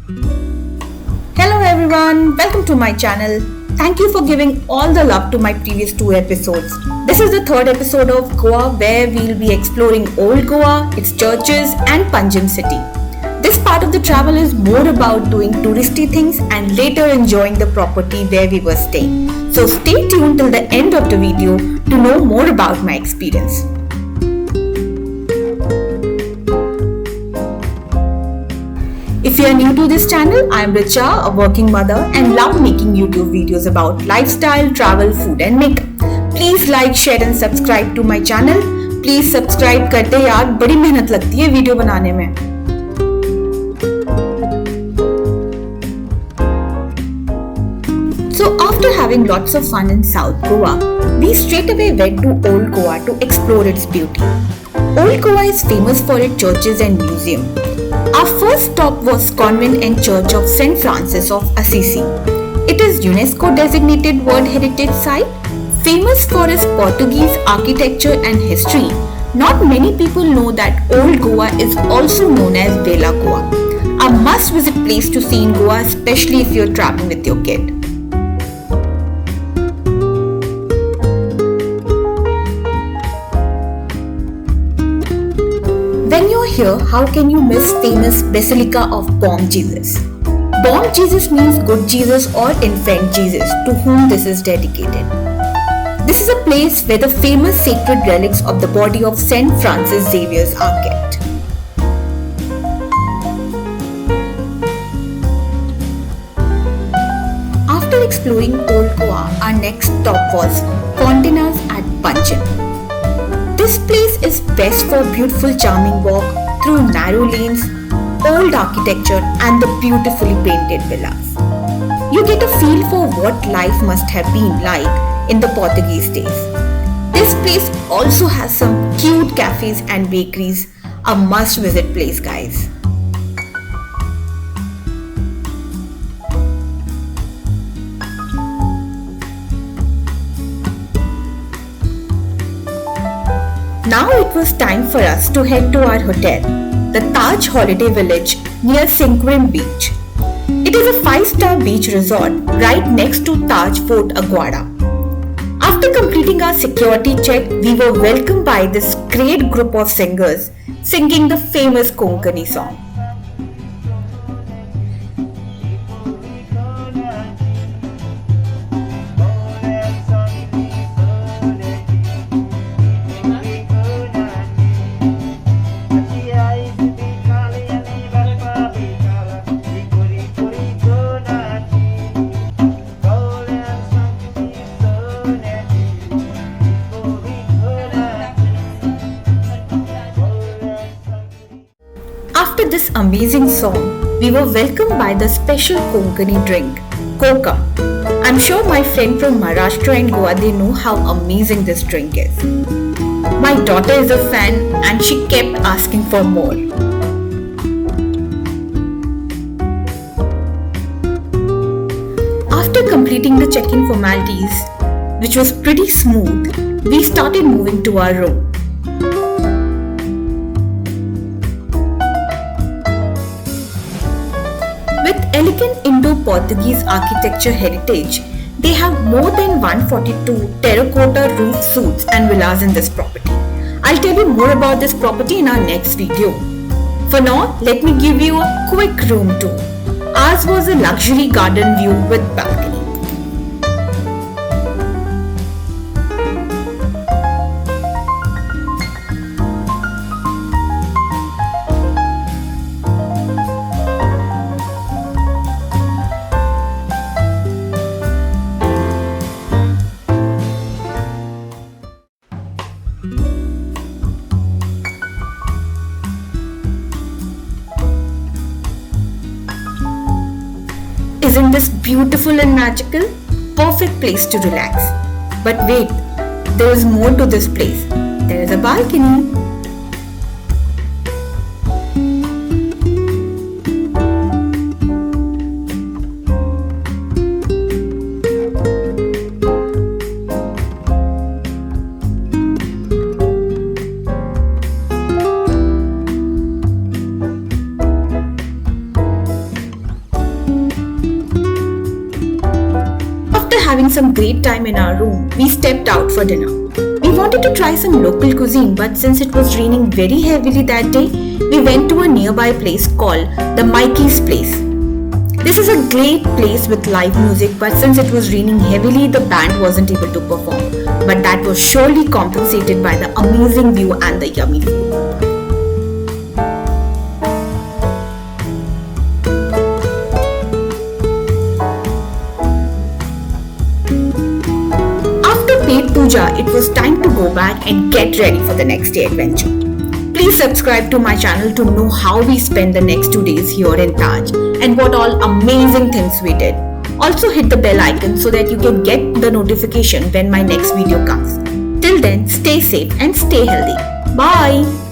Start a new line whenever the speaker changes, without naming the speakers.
Hello everyone, welcome to my channel. Thank you for giving all the love to my previous 2 episodes. This is the third episode of Goa where we'll be exploring Old Goa, its churches and Panjim city. This part of the travel is more about doing touristy things and later enjoying the property where we were staying. So stay tuned till the end of the video to know more about my experience. If you are new to this channel, I am Richa, a working mother and love making YouTube videos about lifestyle, travel, food and makeup. Please like, share and subscribe to my channel. Please subscribe करते यार बड़ी मेहनत लगती है video बनाने में. So after having lots of fun in South Goa, we straight away went to Old Goa to explore its beauty. Old Goa is famous for its churches and museum. Our first stop was Convent and Church of St. Francis of Assisi. It is UNESCO designated World Heritage Site, famous for its Portuguese architecture and history. Not many people know that Old Goa is also known as Villlage Goa, a must-visit place to see in Goa, especially if you're traveling with your kid. When you're here, how can you miss famous Basilica of Born Jesus? Born Jesus means good Jesus or infant Jesus, to whom this is dedicated. This is a place where the famous sacred relics of the body of St. Francis Xavier are kept. After exploring Old Goa, our next stop was Fontainhas at Panjim. This place is best for beautiful charming walk through narrow lanes, old architecture and the beautifully painted villas. You get a feel for what life must have been like in the Portuguese days. This place also has some cute cafes and bakeries, a must visit place guys. Now it was time for us to head to our hotel, the Taj Holiday Village near Sinquim Beach. It is a 5-star beach resort right next to Taj Fort Aguada. After completing our security check, we were welcomed by this great group of singers singing the famous Konkani song. After this amazing song, we were welcomed by the special Konkani drink, Coca. I'm sure my friend from Maharashtra and Goa, they know how amazing this drink is. My daughter is a fan and she kept asking for more. After completing the check-in formalities, which was pretty smooth, we started moving to our room. With elegant Indo-Portuguese architecture heritage, they have more than 142 terracotta roof suites and villas in this property. I'll tell you more about this property in our next video. For now, let me give you a quick room tour. Ours was a luxury garden view with balcony. Isn't this beautiful and magical? Perfect place to relax. But wait, there is more to this place. There is a balcony. having some great time in our room, we stepped out for dinner. We wanted to try some local cuisine, but since it was raining very heavily that day, we went to a nearby place called the Mikey's Place. This is a great place with live music, but since it was raining heavily, the band wasn't able to perform. But that was surely compensated by the amazing view and the yummy food. After paid puja, it was time to go back and get ready for the next day adventure. Please subscribe to my channel to know how we spend the next 2 days here in Taj and what all amazing things we did. Also hit the bell icon so that you can get the notification when my next video comes. Till then, stay safe and stay healthy. Bye!